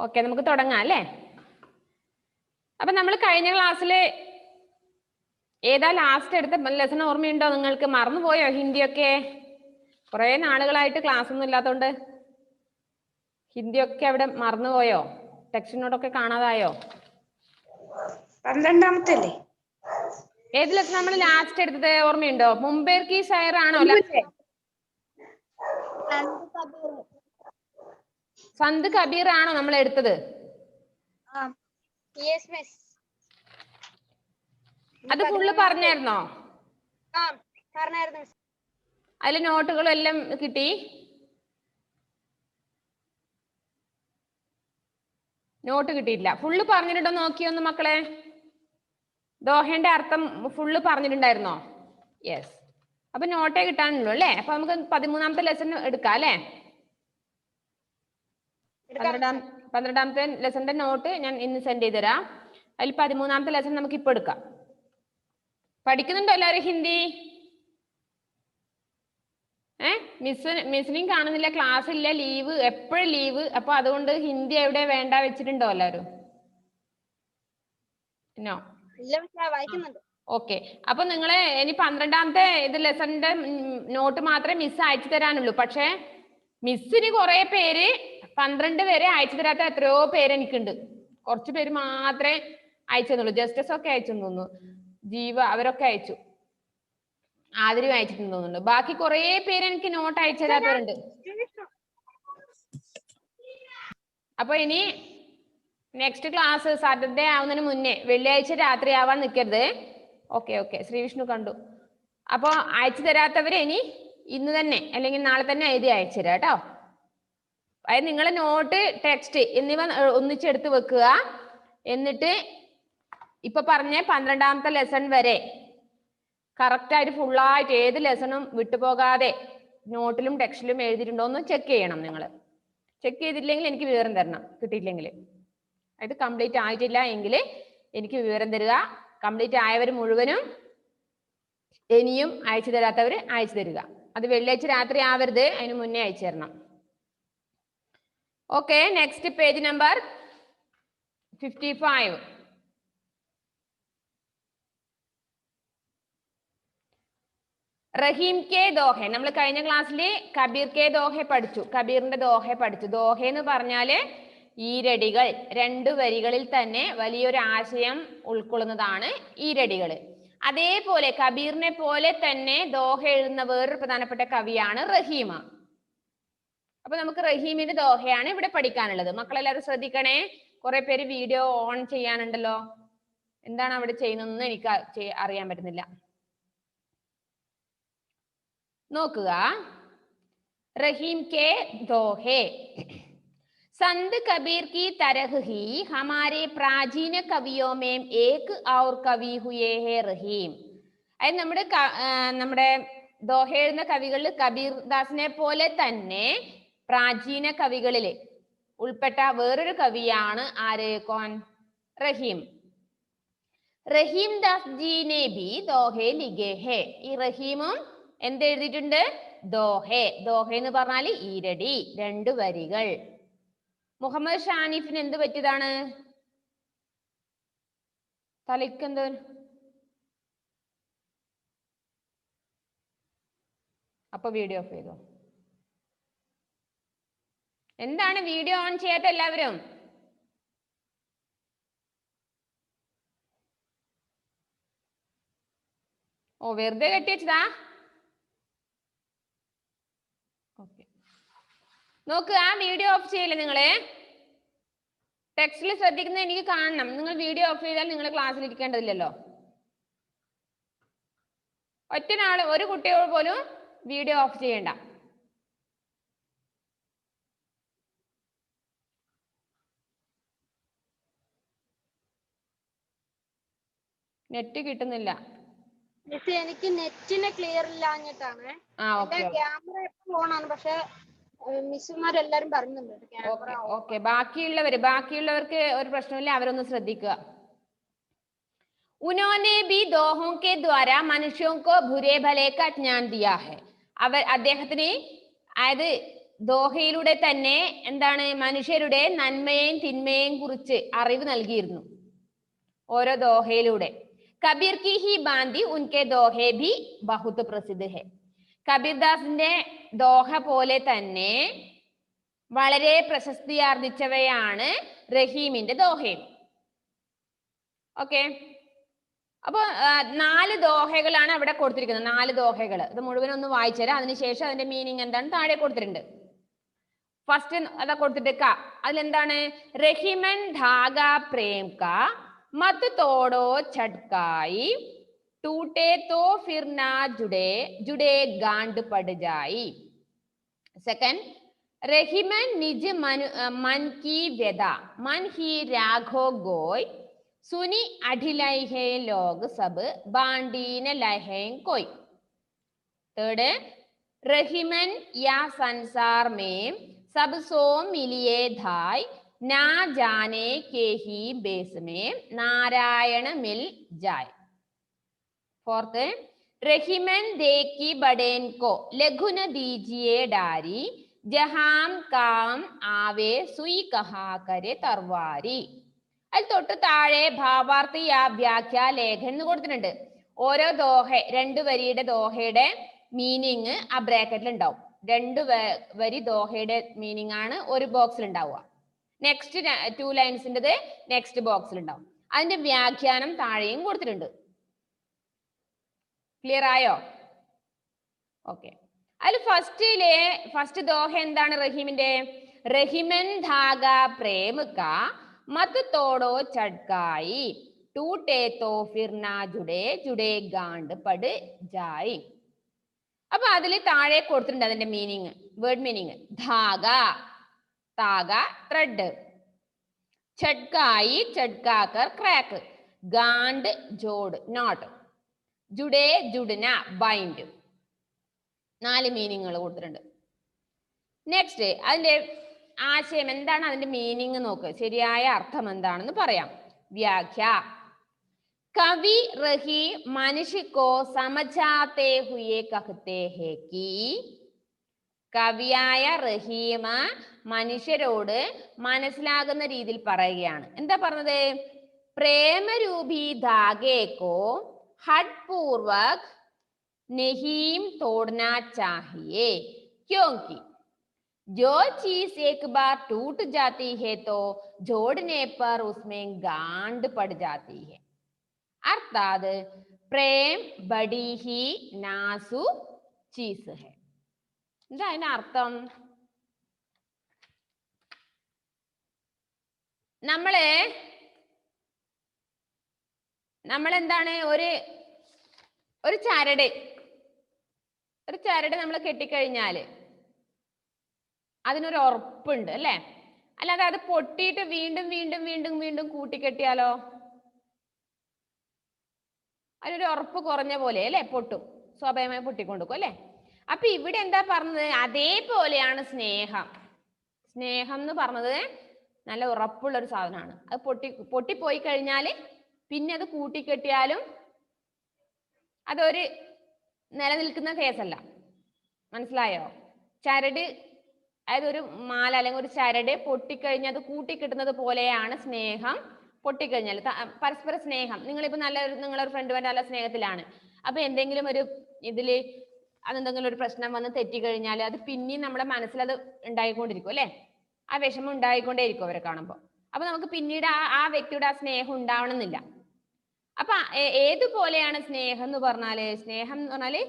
Okay, നമുക്ക് തുടങ്ങാം അല്ലേ? അപ്പൊ നമ്മൾ കഴിഞ്ഞ ക്ലാസ്സിൽ ഏതാ ലാസ്റ്റ് എടുത്ത ലെസൺ ഓർമ്മയുണ്ടോ നിങ്ങൾക്ക്? മറന്നുപോയോ ഹിന്ദിയൊക്കെ? കുറെ നാളുകളായിട്ട് ക്ലാസ് ഒന്നും ഇല്ലാത്തതുകൊണ്ട് ഹിന്ദിയൊക്കെ അവിടെ മറന്നുപോയോ? ടെക്സ്റ്റിനോടൊക്കെ കാണാതായോ? 12ാമത്തെ അല്ലേ? ഏത് ലെസൺ നമ്മൾ ലാസ്റ്റ് എടുത്തത് ഓർമ്മയുണ്ടോ? മുംബൈർ കി ഷായർ ആണോ? സന്ത് കബീർ ആണോ നമ്മൾ എടുത്തത്? അത് ഫുള്ള് പറഞ്ഞായിരുന്നോ? അതിൽ നോട്ടുകളും എല്ലാം കിട്ടി? നോട്ട് കിട്ടിയിട്ടില്ല. ഫുള്ള് പറഞ്ഞിട്ടുണ്ടോ നോക്കിയൊന്ന് മക്കളെ? ദോഹയുടെ അർത്ഥം ഫുള്ള് പറഞ്ഞിട്ടുണ്ടായിരുന്നോ? യെസ്. അപ്പൊ നോട്ടേ കിട്ടാനുള്ളൂ അല്ലേ? അപ്പൊ നമുക്ക് 13ാമത്തെ ലെസൺ എടുക്കാം അല്ലേ? 12ാമത്തെ ലെസന്റെ നോട്ട് ഞാൻ ഇന്ന് സെൻഡ് ചെയ്ത് തരാം. അതിൽ 13ാമത്തെ ലെസൺ നമുക്ക് ഇപ്പൊ എടുക്കാം. പഠിക്കുന്നുണ്ടോ എല്ലാവരും ഹിന്ദി? മിസ്സിനെയും കാണുന്നില്ല, ക്ലാസ് ഇല്ല, ലീവ്, എപ്പോഴും ലീവ്. അപ്പൊ അതുകൊണ്ട് ഹിന്ദി എവിടെ വേണ്ട വെച്ചിട്ടുണ്ടോ എല്ലാവരും? നോ. ഓക്കെ, അപ്പൊ നിങ്ങള് ഇനി 12ാമത്തെ ഇത് ലെസണിന്റെ നോട്ട് മാത്രമേ മിസ് അയച്ചു തരാനുള്ളൂ. പക്ഷെ മിസ്സിന് കുറെ പേര് 12 വരെ അയച്ചു തരാത്ത എത്രയോ പേര് എനിക്കുണ്ട്. കുറച്ച് പേര് മാത്രമേ അയച്ചു തന്നുള്ളൂ. ജസ്റ്റസ് ഒക്കെ അയച്ചു തോന്നുന്നു, ജീവ അവരൊക്കെ അയച്ചു, ആതിരും അയച്ചിട്ടുണ്ടെന്ന് തോന്നുന്നുണ്ട്. ബാക്കി കുറെ പേര് എനിക്ക് നോട്ട് അയച്ചു തരാത്തവരുണ്ട്. അപ്പൊ ഇനി നെക്സ്റ്റ് ക്ലാസ് സാറ്റർഡേ ആവുന്നതിന് മുന്നേ, വെള്ളിയാഴ്ച രാത്രി ആവാൻ നിൽക്കരുത്. ഓക്കെ ഓക്കെ, ശ്രീവിഷ്ണു കണ്ടു. അപ്പോൾ അയച്ചു തരാത്തവര് ഇനി ഇന്ന് തന്നെ അല്ലെങ്കിൽ നാളെ തന്നെ എഴുതി അയച്ചു തരാം കേട്ടോ. അതായത് നിങ്ങളെ നോട്ട്, ടെക്സ്റ്റ് എന്നിവ ഒന്നിച്ചെടുത്ത് വെക്കുക. എന്നിട്ട് ഇപ്പൊ പറഞ്ഞ 12ാമത്തെ ലെസൺ വരെ കറക്റ്റായിട്ട് ഫുള്ളായിട്ട് ഏത് ലെസണും വിട്ടുപോകാതെ നോട്ടിലും ടെക്സ്റ്റിലും എഴുതിയിട്ടുണ്ടോ എന്ന് ചെക്ക് ചെയ്യണം. നിങ്ങൾ ചെക്ക് ചെയ്തില്ലെങ്കിൽ എനിക്ക് വിവരം തരണം, കിട്ടിയില്ലെങ്കിൽ. അത് കംപ്ലീറ്റ് ആയിട്ടില്ല എങ്കിൽ എനിക്ക് വിവരം തരിക. കംപ്ലീറ്റ് ആയവർ മുഴുവനും ഇനിയും അയച്ചു തരാത്തവർ അയച്ചു തരിക. അത് വെള്ളിയാഴ്ച രാത്രി ആവരുത്, അതിന് മുന്നേ അയച്ചു തരണം. Okay, next page number 55. റഹീം കെ ദോഹെ. നമ്മൾ കഴിഞ്ഞ ക്ലാസ്സിൽ കബീർ കെ ദോഹെ പഠിച്ചു, കബീറിന്റെ ദോഹെ പഠിച്ചു. ദോഹ എന്ന് പറഞ്ഞാല് ഈരടികൾ. 2 വരികളിൽ തന്നെ വലിയൊരു ആശയം ഉൾക്കൊള്ളുന്നതാണ് ഈരടികൾ. അതേപോലെ കബീറിനെ പോലെ തന്നെ ദോഹ എഴുതുന്ന വേറൊരു പ്രധാനപ്പെട്ട കവിയാണ് റഹീമ. അപ്പൊ നമുക്ക് റഹീമിന്റെ ദോഹയാണ് ഇവിടെ പഠിക്കാനുള്ളത്. മക്കളെല്ലാവരും ശ്രദ്ധിക്കണേ. കുറെ പേര് വീഡിയോ ഓൺ ചെയ്യാനുണ്ടല്ലോ. എന്താണ് അവിടെ ചെയ്യുന്നതെന്ന് എനിക്ക് അറിയാൻ പറ്റുന്നില്ല. നോക്കുക. റഹീം കെ ദോഹെ. संत कबीर की तरह ही हमारे प्राचीन कवियों में एक और कवि हुए हैं रहीम. അത് നമ്മുടെ ദോഹ എഴുതുന്ന കവികളിൽ കബീർ ദാസിനെ പോലെ തന്നെ പ്രാചീന കവികളിൽ ഉൾപ്പെട്ട വേറൊരു കവിയാണ് ആര്? കോൻ? റഹീം. റഹീം ദാസ് ജീനെ ബി ദോഹെ ലിഖേ ഹെ. ഈ റഹീമും എന്തെഴുതിയിട്ടുണ്ട്? ദോഹെ. ദോഹ എന്ന് പറഞ്ഞാൽ ഈരടി, 2 വരികൾ. മുഹമ്മദ് ഷാനിഫിന് എന്ത് പറ്റിയതാണ്? തലയ്ക്ക് എന്ത്? അപ്പൊ വീഡിയോ ഓഫ് ചെയ്തോ? എന്താണ് വീഡിയോ ഓൺ ചെയ്യാത്ത എല്ലാവരും? ഓ, വെറുതെ കെട്ടി വെച്ചതാ? ഓക്കെ, നോക്കുക. ആ വീഡിയോ ഓഫ് ചെയ്യില്ലേ നിങ്ങള്? ടെക്സ്റ്റിൽ ശ്രദ്ധിക്കുന്നത് എനിക്ക് കാണണം. നിങ്ങൾ വീഡിയോ ഓഫ് ചെയ്താൽ നിങ്ങൾ ക്ലാസ്സിൽ ഇരിക്കേണ്ടതില്ലല്ലോ. ഒറ്റനാൾ, ഒരു കുട്ടിയോട് പോലും വീഡിയോ ഓഫ് ചെയ്യണ്ട. നെറ്റ് കിട്ടുന്നില്ല. എനിക്ക് നെറ്റിന് ക്ലിയർ ഇല്ലാഞ്ഞിട്ടാണ്. ക്യാമറ എപ്പോഴും ഓൺ ആണ്, പക്ഷെ മിസ്സുമാരെല്ലാരും പറയുന്നുണ്ട് ക്യാമറ. ഓക്കെ, ബാക്കിയുള്ളവർക്ക് ഒരു പ്രശ്നമില്ല, അവരൊന്ന് ശ്രദ്ധിക്കുക. उन्होंने भी दोहों के द्वारा मनुष्यों को बुरे भले का ज्ञान दिया है. അദ്ദേഹത്തിന്, അതായത് ദോഹയിലൂടെ തന്നെ എന്താണ് മനുഷ്യരുടെ നന്മയെയും തിന്മയെയും കുറിച്ച് അറിവ് നൽകിയിരുന്നു. ഓരോ ദോഹയിലൂടെ. കബീർ കി ഹി ബാന്തി ഉൻകെ ദോഹെ ഭി ബഹുത് പ്രസിദ്ധ ഹെ. കബീർദാസിന്റെ ദോഹ പോലെ തന്നെ വളരെ പ്രശസ്തിയാർജിച്ചവയാണ് റഹീമിന്റെ ദോഹയും. ഓക്കെ, അപ്പൊ 4 ദോഹകളാണ് അവിടെ കൊടുത്തിരിക്കുന്നത്. 4 ദോഹകൾ. ഇത് മുഴുവൻ ഒന്ന് വായിച്ചുതരാം. അതിനുശേഷം അതിന്റെ മീനിങ് എന്താണ് താഴെ കൊടുത്തിട്ടുണ്ട്. ഫസ്റ്റ് അതാ കൊടുത്തിട്ട് ക, അതിലെന്താണ്? റഹിമൻ ധാഗ പ്രേം കാ മത് തോടോ ഛട്കായി ടൂटे तो फिर ना जुड़े जुड़े गांड पड़ जाई. सेकंड, रहीमन निज मन की व्यदा मन ही राघो गोय सुनी अढिलाई है लोग सब बांडी न लहे कोई. थर्ड, रहीमन या संसार में सब सो मिलिए धाय ना जाने के ही बेस में नारायण मिल जाए. फोर्थ, रहीमन देखी बड़ेन को लघु न दीजिए डारी जहां काम आवे सुई कहा करे तरवारी. അതിൽ തൊട്ട് താഴെ ഭാവാർത്ഥി വ്യാഖ്യാ ലേഖൻ എന്ന് കൊടുത്തിട്ടുണ്ട്. ഓരോ ദോഹ 2 വരിയുടെ ദോഹയുടെ മീനിങ് ആ ബ്രാക്കറ്റിൽ ഉണ്ടാവും. 2 വരി ദോഹയുടെ മീനിങ് ആണ് ഒരു ബോക്സിൽ ഉണ്ടാവുക. നെക്സ്റ്റ് 2 ലൈൻസിൻ്റെത് നെക്സ്റ്റ് ബോക്സിൽ ഉണ്ടാവും. അതിന്റെ വ്യാഖ്യാനം താഴെയും കൊടുത്തിട്ടുണ്ട്. ക്ലിയർ ആയോ? ഓക്കെ, അതിൽ ഫസ്റ്റ് ദോഹ എന്താണ് റഹീമിന്റെ? റഹിമൻ ധാഗ പ്രേം കാ മത് തോടോ ഛട്കായി ടൂटे तो फिर ना जुड़े जुड़े गांड पड़ जाई. അപ്പൊ അതിൽ താഴെ കൊടുത്തിട്ടുണ്ട് അതിന്റെ മീനിങ്, വേർഡ് മീനിങ്. ധാഗ താഗ ത്രെഡ്, ഛട്കായി ഛട്കാക്കർ ക്രാക്ക്, ഗാണ്ട് ജോഡ് നോട്ട്, ജുഡേ ജുഡ്ന ബൈൻഡ്. 4 മീനിങ്ങുകൾ കൊടുത്തിട്ടുണ്ട്. നെക്സ്റ്റ് അതിന്റെ ആശയം എന്താണ്, അതിന്റെ മീനിങ് നോക്ക്, ശരിയായ അർത്ഥം എന്താണെന്ന് പറയാം. വ്യാഖ്യ. കവി റഹി മനുഷ്യ കോ സമझाते हुए कहते हैं कि, കവിയായ റഹീമ മനുഷ്യരോട് മനസ്സിലാകുന്ന രീതിയിൽ പറയുകയാണ്. എന്താ പറഞ്ഞത്? പ്രേമരൂപി ധാഗേക്കോ हट पूर्वक नहीं तोड़ना चाहिए क्योंकि जो चीज एक बार टूट जाती है तो जोड़ने पर उसमें गांड पड़ जाती है. अर्थात प्रेम बड़ी ही नासु चीज है. എന്താ അതിന്റെ അർത്ഥം? നമ്മളെന്താണ് ഒരു ചരട് നമ്മൾ കെട്ടിക്കഴിഞ്ഞാല് അതിനൊരു ഉറപ്പുണ്ട് അല്ലെ? അല്ലാതെ അത് പൊട്ടിയിട്ട് വീണ്ടും വീണ്ടും വീണ്ടും വീണ്ടും കൂട്ടിക്കെട്ടിയാലോ അതിനൊരു ഉറപ്പ് കുറഞ്ഞ പോലെ അല്ലെ, പൊട്ടും, സ്വാഭാവികമായി പൊട്ടിക്കൊണ്ടുക്കും അല്ലെ? അപ്പൊ ഇവിടെ എന്താ പറഞ്ഞത്? അതേപോലെയാണ് സ്നേഹം. സ്നേഹം എന്ന് പറഞ്ഞത് നല്ല ഉറപ്പുള്ള ഒരു സാധനമാണ്. അത് പൊട്ടിപ്പോയി കഴിഞ്ഞാല് പിന്നെ അത് കൂട്ടിക്കെട്ടിയാലും അതൊരു നിലനിൽക്കുന്ന കേസല്ല. മനസ്സിലായോ? ചരട്, അതായത് ഒരു മാല അല്ലെങ്കിൽ ഒരു ചരട് പൊട്ടിക്കഴിഞ്ഞാൽ അത് കൂട്ടിക്കെട്ടുന്നത് പോലെയാണ് സ്നേഹം. പൊട്ടിക്കഴിഞ്ഞാൽ പരസ്പര സ്നേഹം. നിങ്ങളിപ്പോ നിങ്ങളൊരു ഫ്രണ്ടുമായിട്ട് നല്ല സ്നേഹത്തിലാണ്. അപ്പൊ എന്തെങ്കിലും ഒരു ഇതില് അതെന്തെങ്കിലും ഒരു പ്രശ്നം വന്ന് തെറ്റിക്കഴിഞ്ഞാൽ അത് പിന്നെയും നമ്മുടെ മനസ്സിൽ അത് ഉണ്ടായിക്കൊണ്ടിരിക്കും അല്ലെ? ആ വിഷമം ഉണ്ടായിക്കൊണ്ടേയിരിക്കും അവരെ കാണുമ്പോൾ. അപ്പൊ നമുക്ക് പിന്നീട് ആ വ്യക്തിയുടെ ആ സ്നേഹം ഉണ്ടാവണമെന്നില്ല. അപ്പൊ ഏതുപോലെയാണ് സ്നേഹം എന്ന് പറഞ്ഞാല്? സ്നേഹം എന്ന് പറഞ്ഞാല്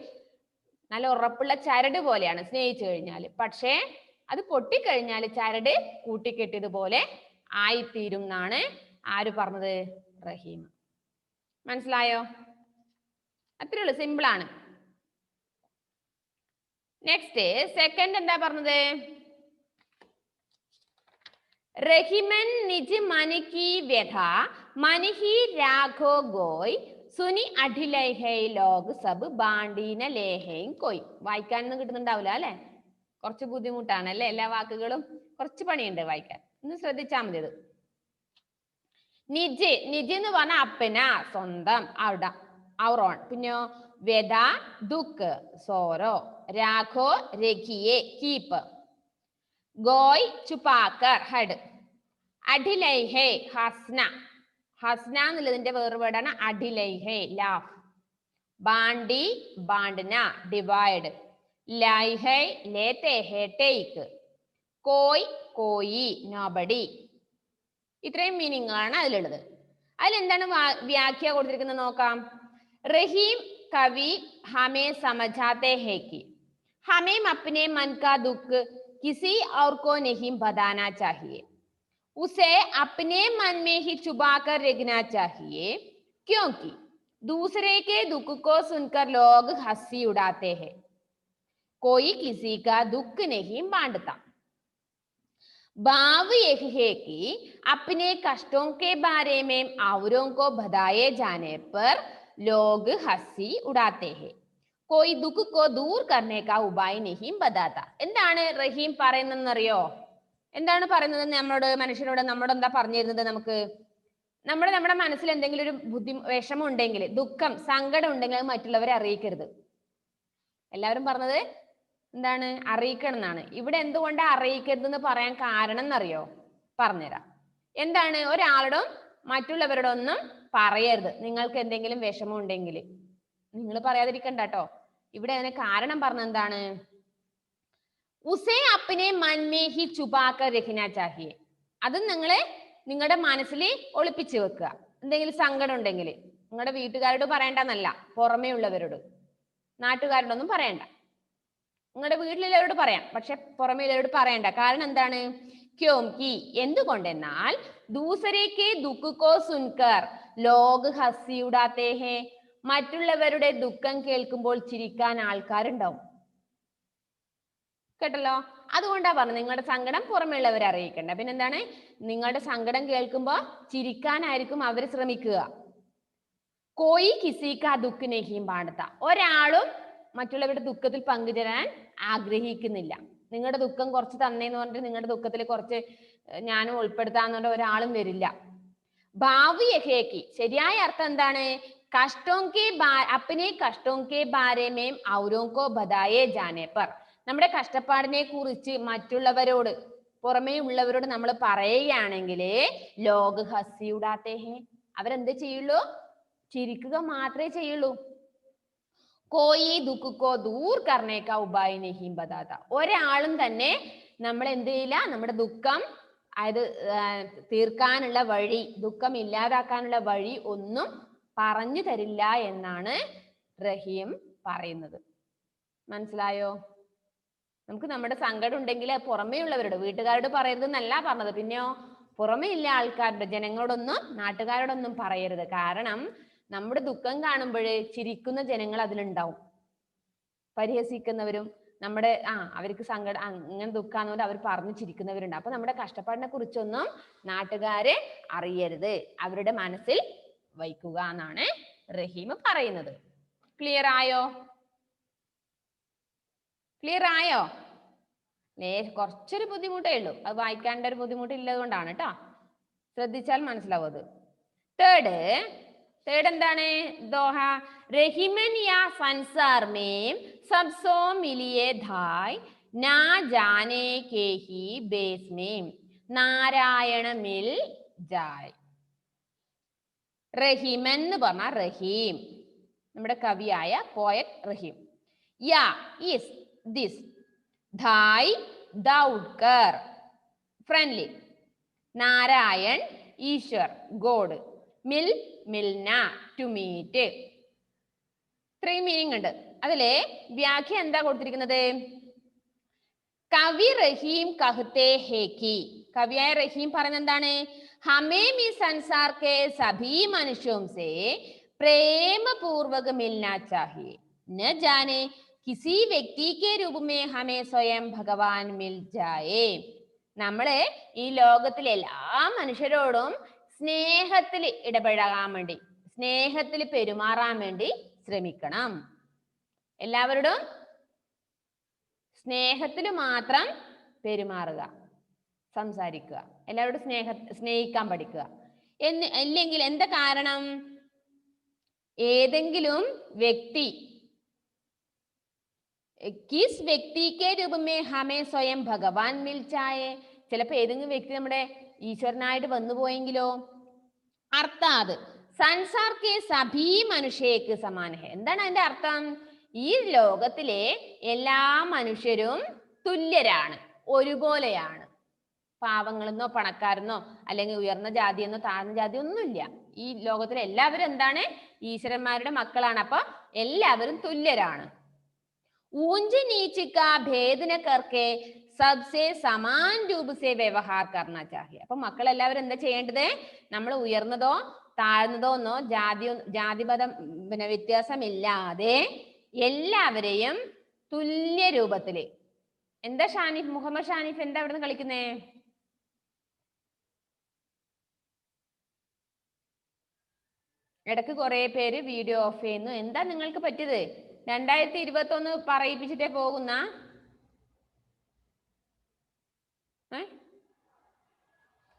നല്ല ഉറപ്പുള്ള ചരട് പോലെയാണ് സ്നേഹിച്ചു കഴിഞ്ഞാല്. പക്ഷേ അത് പൊട്ടിക്കഴിഞ്ഞാൽ ചരട് കൂട്ടിക്കെട്ടിയതുപോലെ ആയിത്തീരും എന്നാണ് ആര് പറഞ്ഞത്? റഹീം. മനസ്സിലായോ? അത്രേ ഉള്ളൂ, സിമ്പിൾ ആണ്. നെക്സ്റ്റ് സെക്കൻഡ് എന്താ പറഞ്ഞത്? रहीमन निज मन की व्यथा मन ही राघो गोय सुनी अढिलय है लोग सब बांडी न लेहें कोई. വായിക്കാനൊന്നും കിട്ടുന്നുണ്ടാവില്ല അല്ലെ? കുറച്ച് ബുദ്ധിമുട്ടാണ് അല്ലെ? എല്ലാ വാക്കുകളും കുറച്ച് പണിയുണ്ട് വായിക്കാൻ. ഒന്ന് ശ്രദ്ധിച്ചാൽ മതി. ഇത് നിജ്, നിജ് എന്ന് പറഞ്ഞാൽ അപ്പന, സ്വന്തം, അവിടെ, അവർ ഓൺ. പിന്നെയോ വ്യഥ, ദുഃഖ്, സോറോ. രാഘോ, രഘിയെ, കീപ്പ്. ഗോയ് ചുപാക്കർ ഹെഡ്. അഡിലൈഹെ ഹസ്ന. ഹസ്ന എന്നുള്ളതിന്റെ വേറെ വേർഡാണ് അഡിലൈഹെ ലാഫ്. ബാണ്ടി ബാണ്ടന ഡിവൈഡ്. ലൈഹെ ലേത്തേഹെ ടേക്ക്. കോയ് കോയി നോബഡി. ഇത്രയും മീനിങ്ങാണ് അതിലുള്ളത്. അതിലെന്താണ് വ്യാഖ്യ കൊടുത്തിരിക്കുന്നത് നോക്കാം. റഹീം കവി ഹമേ സമझाते हैं कि हमें अपने मन का दुख किसी और को नहीं बताना चाहिए, उसे अपने मन में ही छुपा कर रखना चाहिए, क्योंकि दूसरे के दुख को सुनकर लोग हंसी उड़ाते हैं, कोई किसी का दुख नहीं बांटता. भाव यह है कि अपने कष्टों के बारे में औरों को बताए जाने पर लोग हंसी उड़ाते हैं, कोई दुख को दूर करने का उपाय नहीं बताता. എന്താണ് റഹീം പറയുന്നതെന്നറിയോ? എന്താണ് പറയുന്നത്? നമ്മളോട് മനുഷ്യരോട് നമ്മളോട് എന്താ പറഞ്ഞിരുന്നത്? നമ്മുടെ മനസ്സിൽ എന്തെങ്കിലും ഒരു വിഷമം ഉണ്ടെങ്കിൽ, ദുഃഖം സങ്കടം ഉണ്ടെങ്കിൽ അത് മറ്റുള്ളവരെ അറിയിക്കരുത്. എല്ലാവരും പറഞ്ഞത് എന്താണ്? അറിയിക്കണം എന്നാണ്. ഇവിടെ എന്തുകൊണ്ട് അറിയിക്കരുതെന്ന് പറയാൻ കാരണം എന്നറിയോ? പറഞ്ഞുതരാം. എന്താണ്? ഒരാളോടും മറ്റുള്ളവരോടൊന്നും പറയരുത്. നിങ്ങൾക്ക് എന്തെങ്കിലും വിഷമം ഉണ്ടെങ്കിൽ നിങ്ങൾ പറയാതിരിക്കണ്ട കേട്ടോ. ഇവിടെ അതിന് കാരണം പറഞ്ഞ എന്താണ്? ഉസേ അപ്നെ മൻ മേ ഹി ചുപാക്കർ രഖ്നാ ചാഹിയെ. അത് നിങ്ങളുടെ മനസ്സിൽ ഒളിപ്പിച്ചു വെക്കുക. എന്തെങ്കിലും സങ്കടം ഉണ്ടെങ്കിൽ നിങ്ങളുടെ വീട്ടുകാരോട് പറയണ്ടെന്നല്ല, പുറമേ ഉള്ളവരോട്, നാട്ടുകാരോടൊന്നും പറയണ്ട. നിങ്ങളുടെ വീട്ടിലുള്ളവരോട് പറയാം, പക്ഷെ പുറമേ ഉള്ളവരോട് പറയണ്ട. കാരണം എന്താണ്? ക്യോംകി എന്തുകൊണ്ടെന്നാൽ ദൂസരേക്ക് ദുഃഖോ സുൻകർ ലോഗ് ഹസി ഉഡാത്തേ ഹേ. മറ്റുള്ളവരുടെ ദുഃഖം കേൾക്കുമ്പോൾ ചിരിക്കാൻ ആൾക്കാരുണ്ടാവും. കേട്ടല്ലോ? അതുകൊണ്ടാ പറഞ്ഞത് നിങ്ങളുടെ സങ്കടം പുറമെയുള്ളവരെ അറിയിക്കണ്ട. പിന്നെന്താണ്? നിങ്ങളുടെ സങ്കടം കേൾക്കുമ്പോ ചിരിക്കാനായിരിക്കും അവർ ശ്രമിക്കുക. കോയി കിസിക്കാ ദുഃഖ നെഹിം പാടത്ത. ഒരാളും മറ്റുള്ളവരുടെ ദുഃഖത്തിൽ പങ്കുചേരാൻ ആഗ്രഹിക്കുന്നില്ല. നിങ്ങളുടെ ദുഃഖം കുറച്ച് തന്നേന്ന് പറഞ്ഞിട്ട് നിങ്ങളുടെ ദുഃഖത്തിൽ കുറച്ച് ഞാനും ഉൾപ്പെടുത്താന്ന് പറഞ്ഞ ഒരാളും വരില്ല. ഭാവിയഹേക്ക് ശരിയായ അർത്ഥം എന്താണ്? അപ്പനെ കഷ്ടോം കെ ബാരെ മേം ഔരോं को बताए जाने पर. നമ്മുടെ കഷ്ടപ്പാടിനെ കുറിച്ച് മറ്റുള്ളവരോട്, പുറമേ ഉള്ളവരോട് നമ്മൾ പറയുകയാണെങ്കിൽ ലോക് ഹസി ഉഡാത്തേ ഹേ. അവരെന്ത് ചെയ്യുള്ളൂ? ചിരിക്കുക മാത്രമേ ചെയ്യുള്ളൂ. കോയി ദുഃഖോ ദൂർ കർണേക്ക ഉപായ നഹീം ബതാത. ഒരാളും തന്നെ നമ്മൾ എന്ത് ചെയ്യില്ല? നമ്മുടെ ദുഃഖം അതായത് തീർക്കാനുള്ള വഴി, ദുഃഖം ഇല്ലാതാക്കാനുള്ള വഴി ഒന്നും പറഞ്ഞു തരില്ല എന്നാണ് റഹീം പറയുന്നത്. മനസ്സിലായോ? നമുക്ക് നമ്മുടെ സങ്കടം ഉണ്ടെങ്കിൽ പുറമേ ഉള്ളവരോട്, വീട്ടുകാരോട് പറയരുതെന്നല്ല പറഞ്ഞത്. പിന്നെയോ പുറമേ ഇല്ല ആൾക്കാരുടെ, ജനങ്ങളോടൊന്നും നാട്ടുകാരോടൊന്നും പറയരുത്. കാരണം നമ്മുടെ ദുഃഖം കാണുമ്പോൾ ചിരിക്കുന്ന ജനങ്ങൾ അതിലുണ്ടാവും, പരിഹസിക്കുന്നവരും നമ്മുടെ അവർക്ക് സങ്കടം ഇങ്ങനെ ദുഃഖാന്നുകൊണ്ട് അവർ പറഞ്ഞു ചിരിക്കുന്നവരുണ്ട്. അപ്പൊ നമ്മുടെ കഷ്ടപ്പാടിനെ കുറിച്ചൊന്നും നാട്ടുകാരെ അറിയരുത്, അവരുടെ മനസ്സിൽ വയ്ക്കുക എന്നാണ് റഹീം പറയുന്നത്. ക്ലിയർ ആയോ? ക്ലിയർ ആയോ? കുറച്ചൊരു ബുദ്ധിമുട്ടേ ഉള്ളൂ, അത് വായിക്കാണ്ട ഒരു ബുദ്ധിമുട്ടില്ലത് കൊണ്ടാണ് കേട്ടോ. ശ്രദ്ധിച്ചാൽ മനസ്സിലാവും അത്. തേർഡ് എന്താണ്? ദോഹ റഹിമൻ യാ സംസാർ മേം സബ്സോ മിലിയെ ധായ് നാ ജാനെ കെ ഹി ബേസ് മേം നാരായണ മിൽ ജായ്. റഹിമൻ എന്ന് പറഞ്ഞാൽ റഹീം, നമ്മുടെ കവിയായ പോയറ്റ് റഹീം. യാ ഈസ് ദിസ്, ധായ് ദൗഡ്കർ ഫ്രണ്ട്ലി, നാരായൺ ഈശ്വർ ഗോഡ്, മിൽ മിൽന ടു മീറ്റ്. ഇത്രയും മീനിങ് ഉണ്ട്. അതിലെ വ്യാഖ്യ എന്താ കൊടുത്തിരിക്കുന്നത്? കവി റഹീം കഹ്തേ ഹേ കി, കവിയായ റഹീം പറയുന്നത് എന്താണ്? ഹമേം ഇസ് സംസാർ കെ സഭീ മനുഷ്യോം സേ പ്രേമ പൂർവക മിൽനാ ചാഹിയേ, ന ജാനെ കിസി വ്യക്തി കെ രൂപ മേ ഹമേ സ്വയം ഭഗവാൻ മിൽ ജായേ. നമ്മള് ഈ ലോകത്തിലെ എല്ലാ മനുഷ്യരോടും സ്നേഹത്തിൽ ഇടപഴകാൻ വേണ്ടി, സ്നേഹത്തിൽ പെരുമാറാൻ വേണ്ടി ശ്രമിക്കണം. എല്ലാവരോടും സ്നേഹത്തിൽ മാത്രം പെരുമാറുക, സംസാരിക്കുക, എല്ലാവരോടും സ്നേഹിക്കാൻ പഠിക്കുക. അല്ലെങ്കിൽ എന്താ കാരണം? ഏതെങ്കിലും വ്യക്തി കിസ് വ്യക്തിക്ക് രൂപമേ ഹമേ സ്വയം ഭഗവാൻ മിൽച്ചായേ. ചിലപ്പോ ഏതെങ്കിലും വ്യക്തി നമ്മുടെ ഈശ്വരനായിട്ട് വന്നുപോയെങ്കിലോ. അർത്ഥാത് സംസാർ കെ സഭീ മനുഷ്യക്ക് സമാന ഹെ. എന്താണ് അതിന്റെ അർത്ഥം? ഈ ലോകത്തിലെ എല്ലാ മനുഷ്യരും തുല്യരാണ്, ഒരുപോലെയാണ്. പാവങ്ങളെന്നോ പണക്കാരെന്നോ അല്ലെങ്കിൽ ഉയർന്ന ജാതിയെന്നോ താഴ്ന്ന ജാതി ഒന്നുമില്ല. ഈ ലോകത്തിലെ എല്ലാവരും എന്താണ്? ഈശ്വരന്മാരുടെ മക്കളാണ്. അപ്പൊ എല്ലാവരും തുല്യരാണ്. ഊഞ്ച് നീച്ചിക്ക ഭേദന കർക്കെ സബ്സെ സമാൻ രൂപ സെ വ്യവഹാർ കർണ ചാഹിയെ. അപ്പൊ മക്കൾ എല്ലാവരും എന്താ ചെയ്യേണ്ടത്? നമ്മൾ ഉയർന്നതോ താഴ്ന്നതോ എന്നോ ജാതിമതം വ്യത്യാസമില്ലാതെ എല്ലാവരെയും തുല്യ രൂപത്തില്. എന്താ ഷാനിഫ്, മുഹമ്മദ് ഷാനിഫ് എന്താ അവിടെ നിന്ന് കളിക്കുന്നേ? ഇടക്ക് കുറെ പേര് വീഡിയോ ഓഫ് ചെയ്യുന്നു. എന്താ നിങ്ങൾക്ക് പറ്റിയത്? 2021 പറയിപ്പിച്ചിട്ടേ പോകുന്ന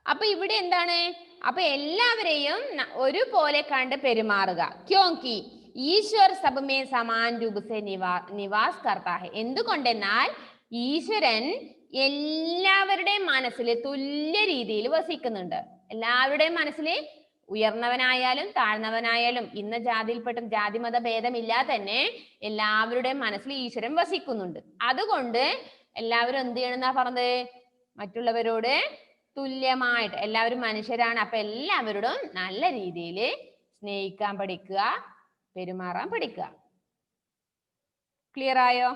അപ്പൊ ഇവിടെ എന്താണ്? അപ്പൊ എല്ലാവരെയും ഒരുപോലെ കണ്ട് പെരുമാറുക. ക്യോങ്കി ഈശ്വർ സബ്മേ സമാൻ രൂപസെ നിവാസ് കർത്താ ഹെ. എന്തുകൊണ്ടെന്നാൽ ഈശ്വരൻ എല്ലാവരുടെയും മനസ്സിൽ തുല്യ രീതിയിൽ വസിക്കുന്നുണ്ട്. എല്ലാവരുടെയും മനസ്സിൽ ഉയർന്നവനായാലും താഴ്ന്നവനായാലും ഇന്ന ജാതിയിൽപ്പെട്ട ജാതിമത ഭേദമില്ലാതെ തന്നെ എല്ലാവരുടെയും മനസ്സിൽ ഈശ്വരൻ വസിക്കുന്നുണ്ട്. അതുകൊണ്ട് എല്ലാവരും എന്ത് ചെയ്യണമെന്നാ പറഞ്ഞത്? മറ്റുള്ളവരോട് തുല്യമായിട്ട്, എല്ലാവരും മനുഷ്യരാണ്, അപ്പൊ എല്ലാവരോടും നല്ല രീതിയിൽ സ്നേഹിക്കാൻ പഠിക്കുക, പെരുമാറാൻ പഠിക്കുക. ക്ലിയർ ആയോ?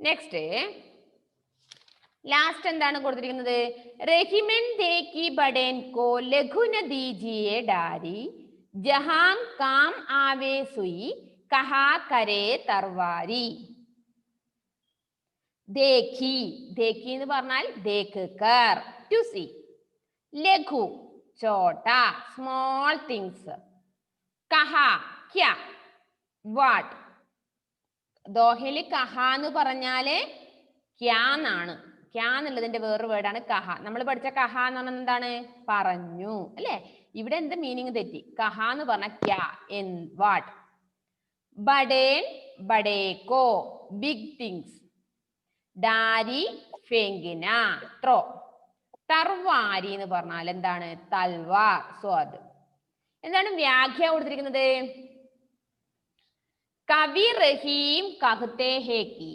നെക്സ്റ്റ് ലാസ്റ്റ് എന്താണ് കൊടുത്തിരിക്കുന്നത്? റെഹിമൻ ദേക്കി ബഡേൻ കോ ലഘുന ദീജിയെ ഡാരി ജഹാം കാം ആവേ സുയി കഹാ കരേ തർവാരി. ദേഖി, ദേഖി എന്ന് പറഞ്ഞാൽ ദേഖ് കർ, ടു സി. ലഘു ചോട്ട, സ്മോൾ തിങ്സ്. കഹ ക്യാ, വാട്ട്. ദോഹയില് കഹ എന്ന് പറഞ്ഞാല് ക്യാ എന്നാണ്. ക്യാ എന്നുള്ളതിന്റെ വേറൊരു വേർഡാണ് കഹ. നമ്മൾ പഠിച്ച കഹ എന്ന് പറഞ്ഞാൽ എന്താണ്? പറഞ്ഞു അല്ലെ? ഇവിടെ എന്ത് മീനിങ് തെറ്റി? കഹ എന്ന് പറഞ്ഞ ക്യാ, വാട്ട്. ബഡേൻ ബഡേക്കോ, ബിഗ് തിങ്സ്. ഡാരി ഫെങ്കിന, ത്രോ. തർവാരി എന്ന് പറഞ്ഞാൽ എന്താണ്? തൽവാർ, സ്വാദ്. എന്താണ് വ്യാഖ്യ കൊടുത്തിരിക്കുന്നത്? कवि रहीम कहते हैं कि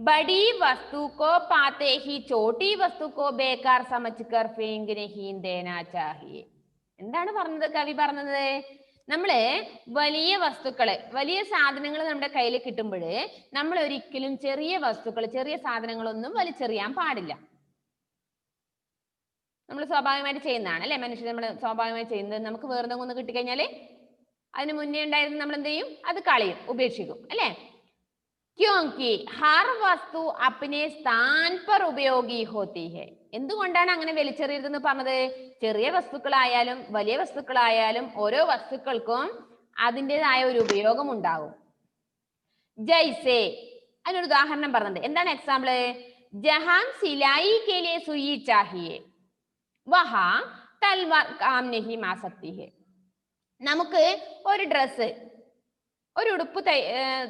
बड़ी वस्तु को पाते ही छोटी वस्तु को बेकार समझकर फेंक नहीं देना चाहिए. എന്താണ് പറഞ്ഞത്? കവി പറഞ്ഞത് നമ്മള് വലിയ വസ്തുക്കള്, വലിയ സാധനങ്ങൾ നമ്മുടെ കയ്യിൽ കിട്ടുമ്പോൾ നമ്മൾ ഒരിക്കലും ചെറിയ വസ്തുക്കൾ, ചെറിയ സാധനങ്ങളൊന്നും വലിച്ചെറിയാൻ പാടില്ല. നമ്മൾ സ്വാഭാവികമായിട്ട് ചെയ്യുന്നതാണ് അല്ലെ? മനുഷ്യർ നമ്മൾ സ്വാഭാവികമായി ചെയ്യുന്നത്. നമുക്ക് വേറെ എന്തെങ്കിലും ഒന്ന് കിട്ടിക്കഴിഞ്ഞാല് അതിന് മുന്നേ ഉണ്ടായിരുന്നു നമ്മൾ എന്ത് ചെയ്യും? അത് കളയും, ഉപേക്ഷിക്കും അല്ലെ? ക്യോങ്കി ഹർ വസ്തു അപ്നെ സ്ഥാൻ പർ ഉപയോഗി ഹോത്തി ഹെ. എന്തുകൊണ്ടാണ് അങ്ങനെ വലിച്ചെറിയരുതെന്ന് പറഞ്ഞത്? ചെറിയ വസ്തുക്കളായാലും വലിയ വസ്തുക്കളായാലും ഓരോ വസ്തുക്കൾക്കും അതിൻ്റെതായ ഒരു ഉപയോഗം ഉണ്ടാകും. ജൈസേ, അതിനൊരു ഉദാഹരണം പറഞ്ഞിട്ടുണ്ട്. എന്താണ് എക്സാമ്പിള്? ജഹാൻ സിലായി കെ ലിയെ സുയി ചാഹിയെ വഹാ തൽവാർ കാം നഹി മാ സക്തി ഹെ. നമുക്ക് ഒരു ഡ്രസ്സ്, ഒരു ഉടുപ്പ്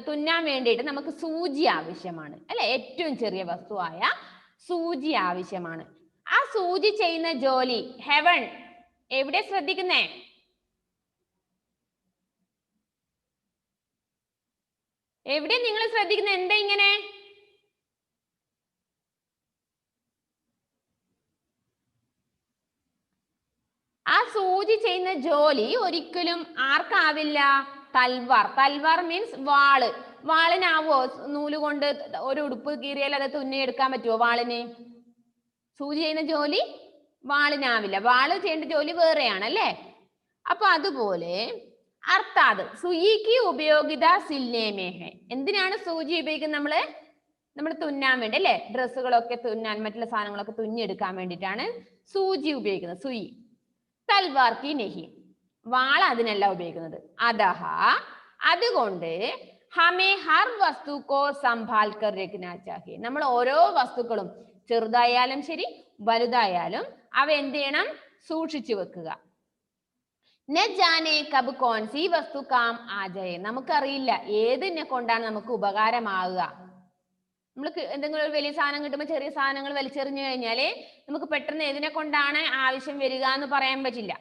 തുന്നാൻ വേണ്ടിയിട്ട് നമുക്ക് സൂചി ആവശ്യമാണ് അല്ലെ? ഏറ്റവും ചെറിയ വസ്തുവായ സൂചി ആവശ്യമാണ്. ആ സൂചി ചെയ്യുന്ന ജോലി ഹെവൻ എവിടെ ശ്രദ്ധിക്കുന്നേ? എവിടെ നിങ്ങൾ ശ്രദ്ധിക്കുന്നത്? എന്താ ഇങ്ങനെ? ആ സൂചി ചെയ്യുന്ന ജോലി ഒരിക്കലും ആർക്കാവില്ല? തൽവാർ. തൽവാർ മീൻസ് വാള്. വാളിനാവോ നൂല് കൊണ്ട് ഒരു ഉടുപ്പ് കീറിയാൽ അത് തുന്നിയെടുക്കാൻ പറ്റുമോ വാളിന്? സൂചി ചെയ്യുന്ന ജോലി വാളിനാവില്ല. വാള് ചെയ്യേണ്ട ജോലി വേറെയാണ് അല്ലേ? അപ്പൊ അതുപോലെ അർത്ഥാത് സുയിക്ക് ഉപയോഗിത സിൽനേമേഹെ. എന്തിനാണ് സൂചി ഉപയോഗിക്കുന്നത്? നമ്മൾ തുന്നാൻ വേണ്ടി അല്ലെ? ഡ്രസ്സുകളൊക്കെ തുന്നാൻ, മറ്റുള്ള സാധനങ്ങളൊക്കെ തുന്നിയെടുക്കാൻ വേണ്ടിയിട്ടാണ് സൂചി ഉപയോഗിക്കുന്നത്. സുയി. തൽവാർ കി നഹി, വാൾ അതിനല്ല ഉപയോഗിക്കുന്നത്. അതഹ, അതുകൊണ്ട് ഹമേ ഹർ വസ്തു കോ സംഭാൽ കർ രഖ്നാ ചാഹിയെ. നമ്മൾ ഓരോ വസ്തുക്കളും ചെറുതായാലും ശരി വലുതായാലും അവ എന്ത് ചെയ്യണം? സൂക്ഷിച്ചു വെക്കുക. ന ജാനെ കബ് കോൺസി വസ്തു കാം ആജയെ. നമുക്കറിയില്ല ഏതിനെ കൊണ്ടാണ് നമുക്ക് ഉപകാരമാകുക. നമ്മൾ എന്തെങ്കിലും ഒരു വലിയ സാധനം കിട്ടുമ്പോൾ ചെറിയ സാധനങ്ങൾ വലിച്ചെറിഞ്ഞു കഴിഞ്ഞാല് നമുക്ക് പെട്ടെന്ന് ഏതിനെ കൊണ്ടാണ് ആവശ്യം വരിക എന്ന് പറയാൻ പറ്റില്ല.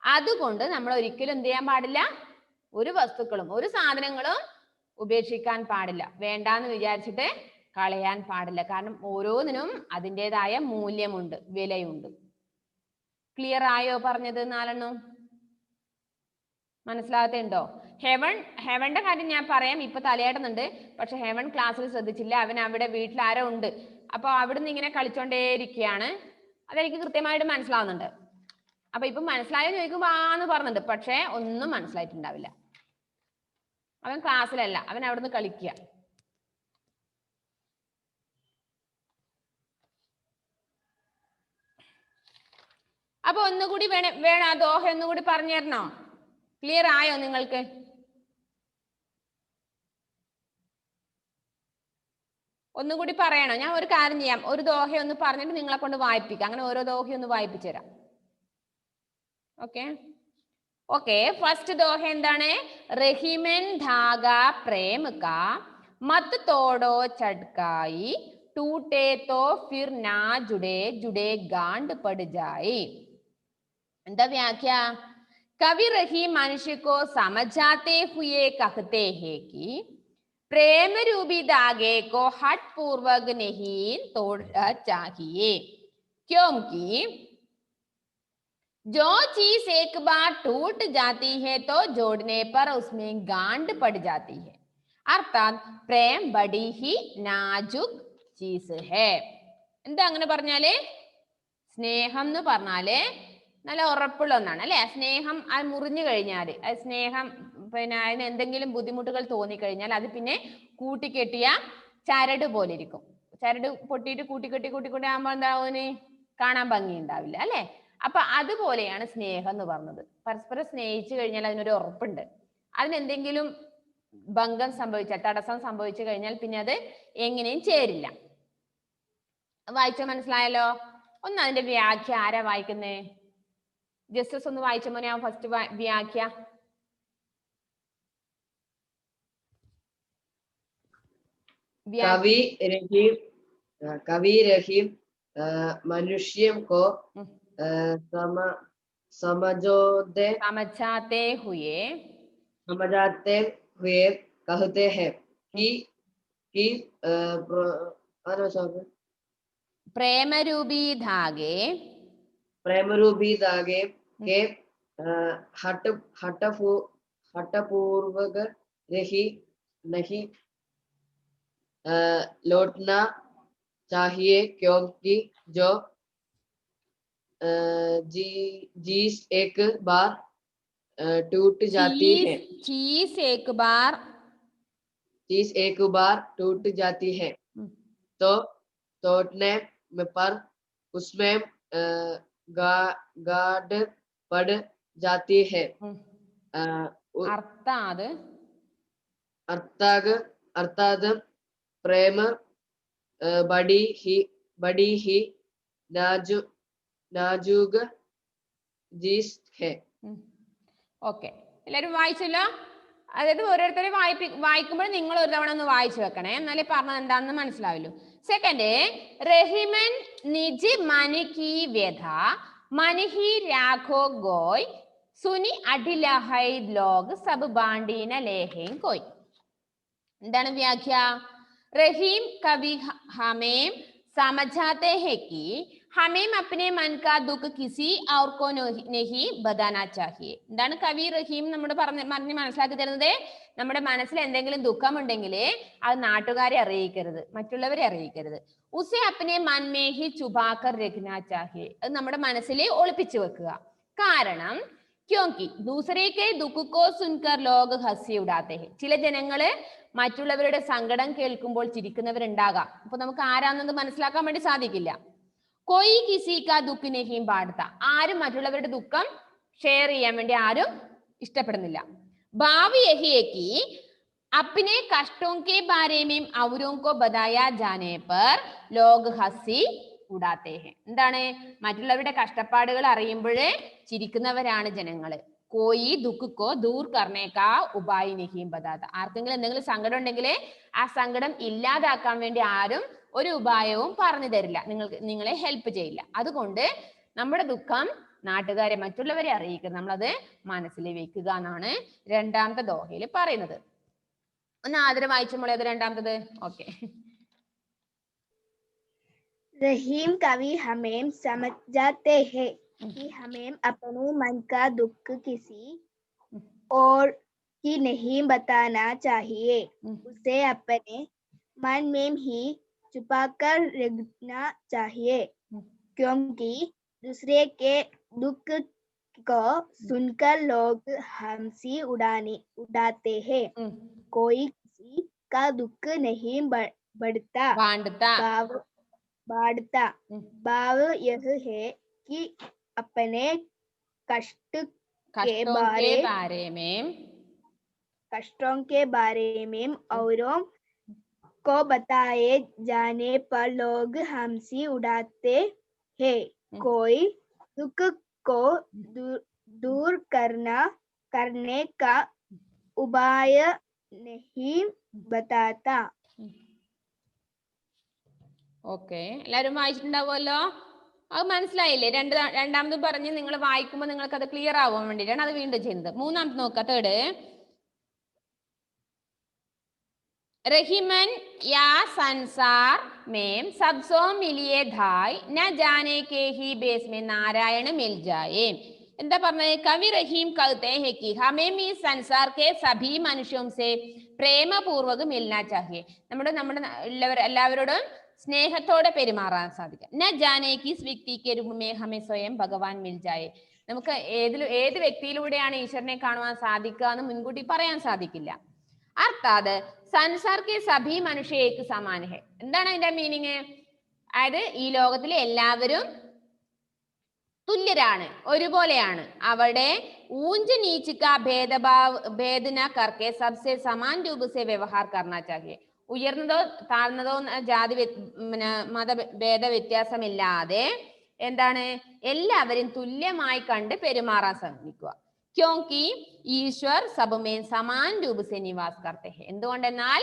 അതുകൊണ്ട് നമ്മൾ ഒരിക്കലും എന്ത് ചെയ്യാൻ പാടില്ല, ഒരു വസ്തുക്കളും ഒരു സാധനങ്ങളും ഉപേക്ഷിക്കാൻ പാടില്ല, വേണ്ടാന്ന് വിചാരിച്ചിട്ട് കളയാൻ പാടില്ല. കാരണം ഓരോന്നിനും അതിൻ്റെതായ മൂല്യമുണ്ട്, വിലയുണ്ട്. ക്ലിയർ ആയോ പറഞ്ഞത്? നാലെണ്ണം മനസ്സിലാകത്തുണ്ടോ? ഹെവന്റെ കാര്യം ഞാൻ പറയാം, ഇപ്പൊ തലയാടുന്നുണ്ട്. പക്ഷെ ഹെവൻ ക്ലാസ്സിൽ ശ്രദ്ധിച്ചില്ല, അവൻ അവിടെ വീട്ടിൽ ആരോ ഉണ്ട്, അപ്പൊ അവിടുന്ന് ഇങ്ങനെ കളിച്ചോണ്ടേയിരിക്കുകയാണ്. അതെനിക്ക് കൃത്യമായിട്ട് മനസ്സിലാവുന്നുണ്ട്. അപ്പൊ ഇപ്പൊ മനസ്സിലായോ ചോദിക്കുമ്പോ ആന്ന് പറഞ്ഞിട്ടുണ്ട്, പക്ഷെ ഒന്നും മനസ്സിലായിട്ടുണ്ടാവില്ല. അവൻ ക്ലാസ്സിലല്ല, അവൻ അവിടുന്ന് കളിക്കുക. അപ്പൊ ഒന്നുകൂടി വേണം ആ ദോഹ ഒന്നുകൂടി പറഞ്ഞു തരണോ? ക്ലിയർ ആയോ നിങ്ങൾക്ക്? ഒന്നുകൂടി പറയണോ? ഞാൻ ഒരു കാര്യം ചെയ്യാം, ഒരു ദോഹ ഒന്ന് പറഞ്ഞിട്ട് നിങ്ങളെ കൊണ്ട് വായിപ്പിക്കാം. അങ്ങനെ ഓരോ ദോഹ ഒന്ന് വായിപ്പിച്ചു തരാം. Okay okay. ഫസ്റ്റ് ദോഹ എന്താണ്? റഹിമൻ ധാഗ പ്രേം കാ മത് തോടോ ചട്കായി ടൂटे तो फिर ना जुड़े जुड़े गांड पड़ जाए. എന്താ വ്യാഖ്യ? कवि रहीम मनुष्य को समझाते हुए कहते हैं कि प्रेम रूपी धागे को हठ पूर्वक नहीं तोड़ना चाहिए, क्योंकि जो चीज एक बार टूट जाती है तो जोड़ने पर उसमें गांठ पड़ जाती है. अर्थात प्रेम बड़ी ही नाजुक चीज है. എന്താ അങ്ങനെ പറഞ്ഞാല്? സ്നേഹം എന്ന് പറഞ്ഞാല് നല്ല ഉറപ്പുള്ള ഒന്നാണ് അല്ലെ. സ്നേഹം അത് മുറിഞ്ഞു കഴിഞ്ഞാല്, അത് സ്നേഹം പിന്നെ അതിന് എന്തെങ്കിലും ബുദ്ധിമുട്ടുകൾ തോന്നിക്കഴിഞ്ഞാൽ അത് പിന്നെ കൂട്ടിക്കെട്ടിയ ചരട് പോലെ ഇരിക്കും. ചരട് പൊട്ടിയിട്ട് കൂട്ടിക്കെട്ടി ആകുമ്പോൾ എന്താവുന്? കാണാൻ ഭംഗി ഉണ്ടാവില്ല അല്ലെ. അപ്പൊ അതുപോലെയാണ് സ്നേഹം എന്ന് പറഞ്ഞത്. പരസ്പരം സ്നേഹിച്ചു കഴിഞ്ഞാൽ അതിനൊരു ഉറപ്പുണ്ട്. അതിനെന്തെങ്കിലും ഭംഗം സംഭവിച്ചാൽ, തടസ്സം സംഭവിച്ചു കഴിഞ്ഞാൽ പിന്നെ അത് എങ്ങനെയും ചേരില്ല. വായിച്ച മനസ്സിലായല്ലോ? ഒന്ന് അതിന്റെ വ്യാഖ്യ ആരാ വായിക്കുന്നേ? ജസ്റ്റസ് ഒന്ന് വായിച്ച മോനെ, ഫസ്റ്റ് വ്യാഖ്യ. कवि रहीम मनुष्य को समझाते हुए कहते हैं कि प्रेम रूपी धागे के हठपूर्वक नहीं लौटना चाहिए, क्योंकि जो चीज एक बार टूट जाती है चीज एक बार टूट जाती है तो तोड़ने पर उसमें गाढ़ पड़ जाती है. अर्थात प्रेम बड़ी ही नाजुक चीज है. ഓക്കെ, എല്ലാരും വായിച്ചല്ലോ? അതായത് ഓരോരുത്തരും വായിക്കുമ്പോൾ നിങ്ങൾ ഒരു തവണ ഒന്ന് വായിച്ചു വെക്കണേ, എന്നാലേ പറഞ്ഞത് എന്താണെന്ന് മനസ്സിലാവില്ലു. സെക്കൻഡ്, റഹിമൻ നിജ് मन की व्यथा मन ही राखो गोय सुनी अडिलहै लोग सब बांडी न लेहें कोई. എന്താണ് വ്യാഖ്യ? रहीम कवि हमें समझाते हैं कि हमें अपने मन का दुख किसी और को नहीं बताना चाहिए. എന്താണ് കവി റഹീം നമ്മുടെ പറഞ്ഞ് മനസ്സിലാക്കി തരുന്നത്? നമ്മുടെ മനസ്സിൽ എന്തെങ്കിലും ദുഃഖമുണ്ടെങ്കിൽ അത് നാട്ടുകാരെ അറിയിക്കരുത്, മറ്റുള്ളവരെ അറിയിക്കരുത്. ഉസെ അപ്നെ മൻ മേ ഹി ചുബാക്കർ രഖ്നാ ചാഹിയെ, അത് നമ്മുടെ മനസ്സിൽ ഒളിപ്പിച്ചു വെക്കുക. കാരണം ക്യോങ്കി ദൂസരെ കെ ദുഃഖ് കോ സുൻകർ ലോഗ് ഹസി ഉഡാത്തെ ഹെ, ചില ജനങ്ങള് മറ്റുള്ളവരുടെ സങ്കടം കേൾക്കുമ്പോൾ ചിരിക്കുന്നവരുണ്ടാകാം. അപ്പൊ നമുക്ക് ആരാന്നത് മനസ്സിലാക്കാൻ വേണ്ടി സാധിക്കില്ല. കൊയ് കിസി കാ ദുഃഖ് നഹീം ബാഡ്ത, ആരും മറ്റുള്ളവരുടെ ദുഃഖം ഷെയർ ചെയ്യാൻ വേണ്ടി ആരും ഇഷ്ടപ്പെടുന്നില്ല. ഭാവി യഹി ഹെ കി अपने कष्टों के बारे में औरों को बताया जाने पर लोग हंसी ഉഡാത്തെ ഹെ. എന്താണ്? മറ്റുള്ളവരുടെ കഷ്ടപ്പാടുകൾ അറിയുമ്പോഴേ ചിരിക്കുന്നവരാണ് ജനങ്ങള്. കോയി ദുഃഖോ ദൂർ കർണേക്കാ ഉപായി നഹീം ബതാത്ത. ആർക്കെങ്കിലും എന്തെങ്കിലും സങ്കടം ഉണ്ടെങ്കിൽ ആ സങ്കടം ഇല്ലാതാക്കാൻ വേണ്ടി ആരും ഒരു ഉപായവും പറഞ്ഞു തരില്ല, നിങ്ങളെ ഹെൽപ്പ് ചെയ്യില്ല. അതുകൊണ്ട് നമ്മുടെ ദുഃഖം നാട്ടുകാരെ, മറ്റുള്ളവരെ അറിയിക്കുക, നമ്മളത് മനസ്സിൽ വെക്കുക എന്നാണ് രണ്ടാമത്തെ ദോഹയിൽ പറയുന്നത്. ഒന്ന് ആദരം വായിച്ചു മോളെ അത് രണ്ടാമത്തത്. ഓക്കെ. रहीम कवि हमें समझ जाते हैं कि हमें अपने मन का दुख किसी और की नहीं बताना चाहिए, उसे अपने मन में ही छुपाकर रखना चाहिए, क्योंकि दूसरे के दुख को सुनकर लोग हंसी उड़ाते हैं। कोई किसी का दुख नहीं बढ़ता बांटता। भाव यह है कि अपने कष्टों के बारे में औरों को बताए जाने पर लोग हंसी उड़ाते हैं। कोई दुख को दूर करने का उपाय नहीं बताता. ഓക്കെ, എല്ലാവരും വായിച്ചിട്ടുണ്ടാവുമല്ലോ. അത് മനസ്സിലായില്ലേ? രണ്ടാമത് പറഞ്ഞ് നിങ്ങൾ വായിക്കുമ്പോൾ നിങ്ങൾക്ക് അത് ക്ലിയർ ആവാൻ വേണ്ടിയിട്ടാണ് അത് വീണ്ടും ചെയ്യുന്നത്. മൂന്നാമത് നോക്കുക, തേർഡ്. रहीमन या संसार में सबसो मिलिए धाय न जाने के ही बेस में नारायण मिल जाए. എന്താ പറഞ്ഞത്? കവി റഹീം कहते हैं कि हमें ഈ संसार के सभी मनुष्यों से പ്രേമപൂർവ്വക മിൽനാ ചാഹിയെ. നമ്മുടെ എല്ലാവരോടും സ്നേഹത്തോടെ പെരുമാറാൻ സാധിക്കും. ന ജാനേ കിസ് വ്യക്തി കെ രൂപ മേ ഹമേ സ്വയം ഭഗവാൻ മിൽ ജായേ. നമുക്ക് ഏത് വ്യക്തിയിലൂടെയാണ് ഈശ്വരനെ കാണുവാൻ സാധിക്കുക എന്ന് മുൻകൂട്ടി പറയാൻ സാധിക്കില്ല. അർത്ഥാത് സംസാർ കെ സഭി മനുഷ്യ ഏക് സമാൻ ഹെ. എന്താണ് അതിന്റെ മീനിങ്? അതായത് ഈ ലോകത്തിലെ എല്ലാവരും തുല്യരാണ്, ഒരുപോലെയാണ്. അവിടെ ഊഞ്ച് നീച്ചിക്ക ഭേദന കർക്കെ സബ്സെ സമാൻ രൂപ സെ വ്യവഹാർ കർണാ ചാഹിയെ. ഉയർന്നതോ താഴ്ന്നതോ ജാതി മതഭേദ വ്യത്യാസമില്ലാതെ എന്താണ് എല്ലാവരും തുല്യമായി കണ്ട് പെരുമാറാൻ ശ്രമിക്കുക. ക്യോങ്കി ഈശ്വർ സബമേ സമാൻ രൂപ സെ നിവാസ് കർത്തെ ഹെ. എന്തുകൊണ്ടെന്നാൽ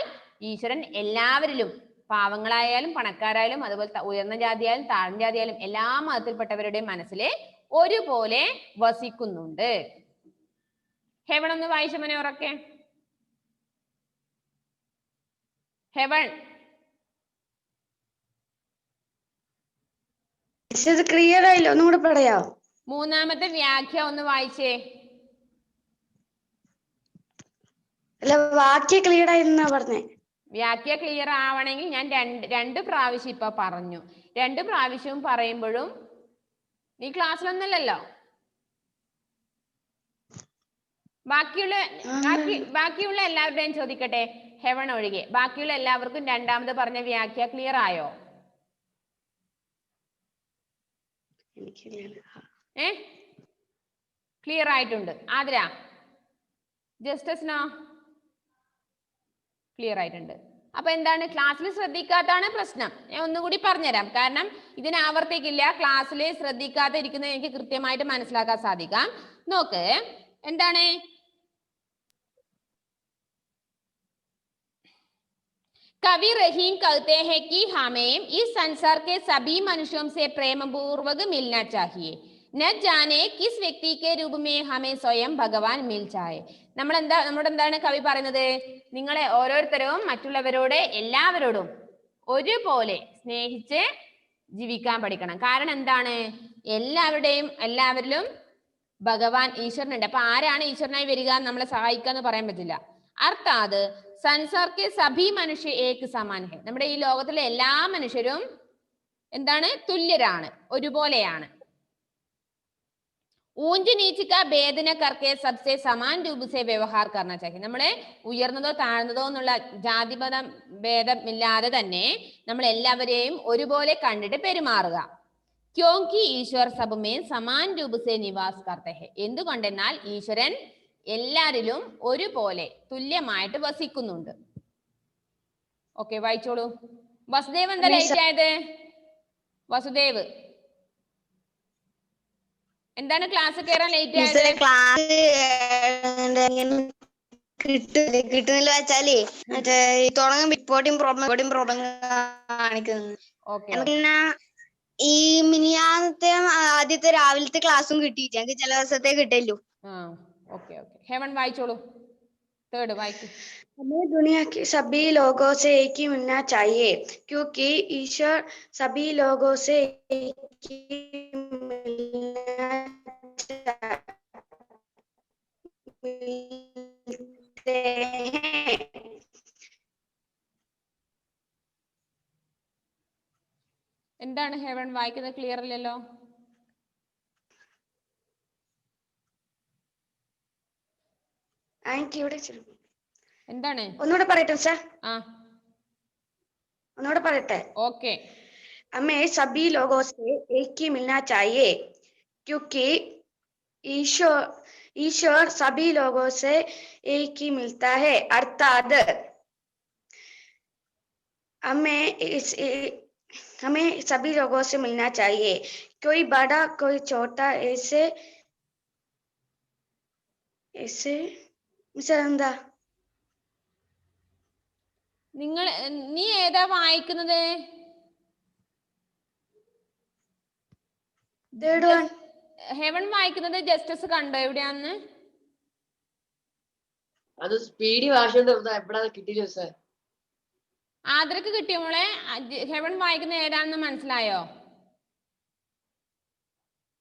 ഈശ്വരൻ എല്ലാവരിലും, പാവങ്ങളായാലും പണക്കാരായാലും അതുപോലെ ഉയർന്ന ജാതിയായാലും താഴ്ന്ന ജാതിയായാലും എല്ലാ മതത്തിൽപ്പെട്ടവരുടെയും മനസ്സിലെ ഒരുപോലെ വസിക്കുന്നുണ്ട്. ഹെവൺ ഒന്ന് വായിച്ച മനെ ഉറക്കെ. ഹെവൺ ക്ലിയർ ആയില്ല, ഒന്നും കൂടെ പറയാ. മൂന്നാമത്തെ വ്യാഖ്യ ഒന്ന് വായിച്ചേ. അല്ല, വാക്യ ക്ലിയർ ആയിരുന്നാ പറഞ്ഞേ. വ്യാഖ്യ ക്ലിയർ ആവണമെങ്കിൽ ഞാൻ രണ്ട് പ്രാവശ്യം ഇപ്പൊ പറഞ്ഞു. 2 പ്രാവശ്യവും പറയുമ്പോഴും നീ ക്ലാസ്സിലൊന്നല്ലല്ലോ. ബാക്കിയുള്ള എല്ലാവരുടെയും ചോദിക്കട്ടെ, ഹെവൺ ഒഴികെ ബാക്കിയുള്ള എല്ലാവർക്കും രണ്ടാമത് പറഞ്ഞ വ്യാഖ്യ ക്ലിയർ ആയോ? ക്ലിയർ ആയിട്ടുണ്ട്. ആതിര, ജസ്റ്റസ്നോ ക്ലിയർ ആയിട്ടുണ്ട്. അപ്പൊ എന്താണ്? ക്ലാസ്സിൽ ശ്രദ്ധിക്കാത്തതാണ് പ്രശ്നം. ഞാൻ ഒന്നുകൂടി പറഞ്ഞുതരാം, കാരണം ഇതിനെ ആവർത്തിക്കില്ല. ക്ലാസ്സിൽ ശ്രദ്ധിക്കാതെ ഇരിക്കുന്നത് എനിക്ക് കൃത്യമായിട്ട് മനസ്സിലാക്കാൻ സാധിക്കാം. നോക്ക്, എന്താണ്? कवि रहीम कहते हैं कि हमें इस संसार के सभी मनुष्यों से प्रेम पूर्वक मिलना चाहिए, न जाने किस व्यक्ति के रूप में हमें स्वयं भगवान मिल जाए. നമ്മുടെ എന്താണ് കവി പറയുന്നത്? നിങ്ങളെ ഓരോരുത്തരും മറ്റുള്ളവരോട് എല്ലാവരോടും ഒരുപോലെ സ്നേഹിച്ച് ജീവിക്കാൻ പഠിക്കണം. കാരണം എന്താണ്? എല്ലാവരിലും ഭഗവാൻ ഈശ്വരനുണ്ട്. അപ്പൊ ആരാണ് ഈശ്വരനായി വരിക, നമ്മളെ സഹായിക്കുക എന്ന് പറയാൻ പറ്റില്ല. അർത്ഥാത് സംസാർ കെ സഭി മനുഷ്യ ഏക് സമാൻ ഹെ. നമ്മുടെ ഈ ലോകത്തിലെ എല്ലാ മനുഷ്യരും എന്താണ്? തുല്യരാണ്, ഒരുപോലെയാണ്. ഊഞ്ച് നീച്ചിക്ക ഭേദന കർക്കെ സബ്സെ സമാൻ രൂപ സെ വ്യവഹാർ കർണ ചാഹിയെ. നമ്മളെ ഉയർന്നതോ താഴ്ന്നതോ എന്നുള്ള ജാതിമത ഭേദമില്ലാതെ തന്നെ നമ്മൾ എല്ലാവരെയും ഒരുപോലെ കണ്ടിട്ട് പെരുമാറുക. ക്യോങ്കി ഈശ്വർ സബമേ സമാൻ രൂപ സെ നിവാസ് കർത്തെ ഹെ. എന്തുകൊണ്ടെന്നാൽ ഈശ്വരൻ എല്ലാരിലും ഒരുപോലെ തുല്യമായിട്ട് വസിക്കുന്നുണ്ട്. ഓക്കെ, വായിച്ചോളൂ. വസുദേവ് എന്താ ലേറ്റ് ആയത്? വസുദേവ് എന്താണ് ക്ലാസ് കയറാൻ ലേറ്റ് ആയത്? ക്ലാസ് കിട്ടുന്നില്ല വെച്ചാലേ മറ്റേ തുടങ്ങുമ്പോ റിപ്പോർട്ടിംഗ് പ്രോബ്ലം കാണിക്കുന്നത്. പിന്നെ ഈ മിനിയാന്നത്തെ ആദ്യത്തെ രാവിലത്തെ ക്ലാസ്സും കിട്ടിയിട്ട് ഞങ്ങൾക്ക് ചില ദിവസത്തെ കിട്ടല്ലോ. ഹെവൻ വായിച്ചോളൂ. തേർഡ് വായിക്കും. हमें दुनिया के सभी लोगों से एक ही मिलना चाहिए क्योंकि ईश्वर सभी लोगों से एक ही मिलते हैं. എന്താണ് ഹെവൻ വായിക്കുന്നത്? ക്ലിയർ അല്ലല്ലോ. എന്താണ്? ഒന്നുകൂടെ പറയട്ടെ സർ. ഒന്നുകൂടെ പറയട്ടെ. ഓക്കെ. हमें सभी लोगों से एक ही मिलना चाहिए क्योंकि ईश्वर सभी लोगों से एक ही मिलता है अर्थात हमें सभी लोगों से मिलना चाहिए. कोई बड़ा कोई छोटा ऐसे എന്താ? നീ ഏതാ വായിക്കുന്നത്? ഹെവൻ വായിക്കുന്നത് ജസ്റ്റസ് കണ്ടോ എവിടെയാന്ന്? അത് സ്പീഡി ഭാഷ എവിടെ കിട്ടിയില്ല സാർ. ആദ്രക്ക് കിട്ടിയോ മോളെ? ഹെവൻ വായിക്കുന്നത് ഏതാണെന്ന് മനസ്സിലായോ?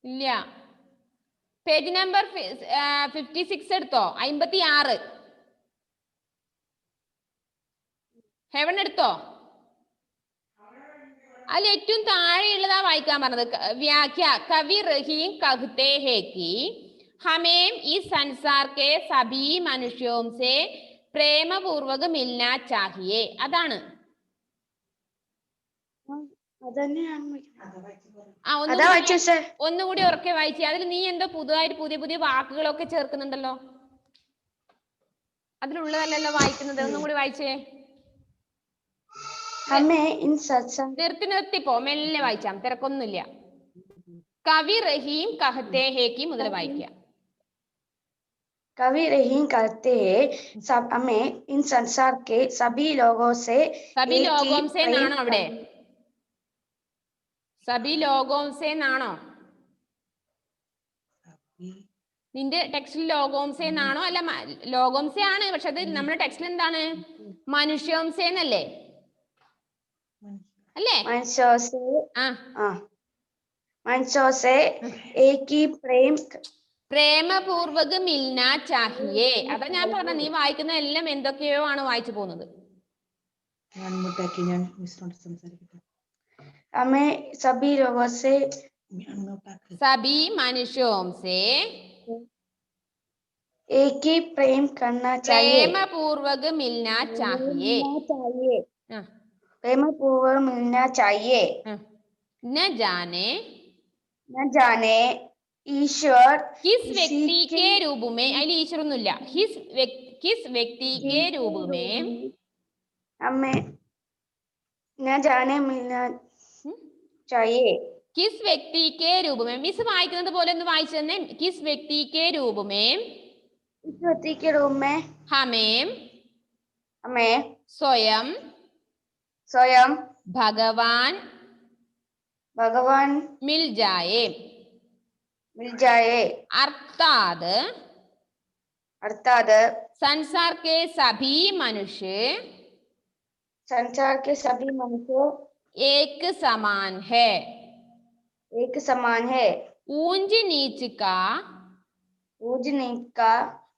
ഇല്ല. പേജ് നമ്പർ 56 എടുത്തോ. 56 ഹെവൻ എടുത്തോ? അതിൽ ഏറ്റവും താഴെയുള്ളതാ വായിക്കാൻ പറഞ്ഞത്. വ്യാഖ്യ കവി റഹീം कहते हैं कि हमें इस संसार के सभी मनुष्यों से प्रेम पूर्वक मिलना चाहिए. अതാണ്. ഒന്നുകൂടി ഉറക്കെ വായിച്ചേ. അതിൽ നീ എന്തോ പുതിയ പുതിയ വാക്കുകളൊക്കെ ചേർക്കുന്നുണ്ടല്ലോ. അതിലുള്ളതല്ലല്ലോ വായിക്കുന്നത്. ഒന്നും കൂടി വായിച്ചേ. നിർത്തിപ്പോ മെല്ലെ വായിച്ചാം. തിരക്കൊന്നുമില്ല. കവി റഹീം कहते हैं कि മുതൽ വായിക്കാം. कवि रहीम कहते हैं हमें इन संसार के सभी लोगों से നാണോ അവിടെ? സബി ലോകോംസേ നാണോ? നിന്റെ ടെക്സ്റ്റിൽ ലോകോംസേ എന്നാണോ? അല്ല, ലോകോംസേ ആണ്. പക്ഷെ അത് നമ്മുടെ ടെക്സ്റ്റിൽ എന്താണ്? മനുഷ്യോംസേ എന്നല്ലേ? അല്ലേ? മനുഷ്യോസേ ഏകി പ്രേമപൂർവക മിൽന ചാഹിയേ. അതാ ഞാൻ പറഞ്ഞ. നീ വായിക്കുന്ന എല്ലാം എന്തൊക്കെയോ ആണ് വായിച്ചു പോകുന്നത്. സബി മനുഷ്യോംസേ एक ही प्रेम करना चाहिए. प्रेमपूर्वक मिलना चाहिए. प्रेमपूर्वक मिलना चाहिए. न जाने ईश्वर किस व्यक्ति के रूप में, അതിൽ ഈശ്വർ ഒന്നുമില്ല. किस व्यक्ति के रूप में हमें न जाने मिलना चाहिए. किस व्यक्ति के रूप में. മിസ് വായിക്കുന്നത് പോലെ ഒന്ന് വായിച്ചു തന്നെ. किस व्यक्ति के रूप में इस व्यक्ति के रूप में हमें स्वयं भगवान मिल जाए. अर्थात संसार के सभी मनुष्य एक समान है. ऊंच नीच का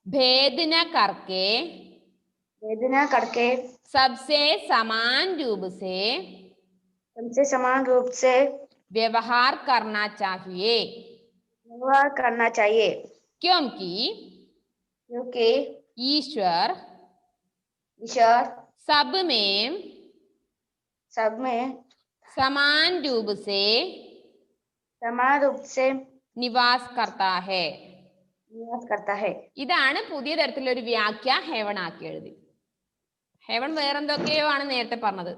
भेद न करके सबसे समान रूप से व्यवहार करना चाहिए. क्योंकि ईश्वर सब में समान रूप से निवास करता है. ഇതാണ് പുതിയ തരത്തിലൊരു വ്യാഖ്യ ഹെവൻ ആക്കി എഴുതി. ഹെവൻ വേറെന്തൊക്കെയോ ആണ് നേരത്തെ പറഞ്ഞത്.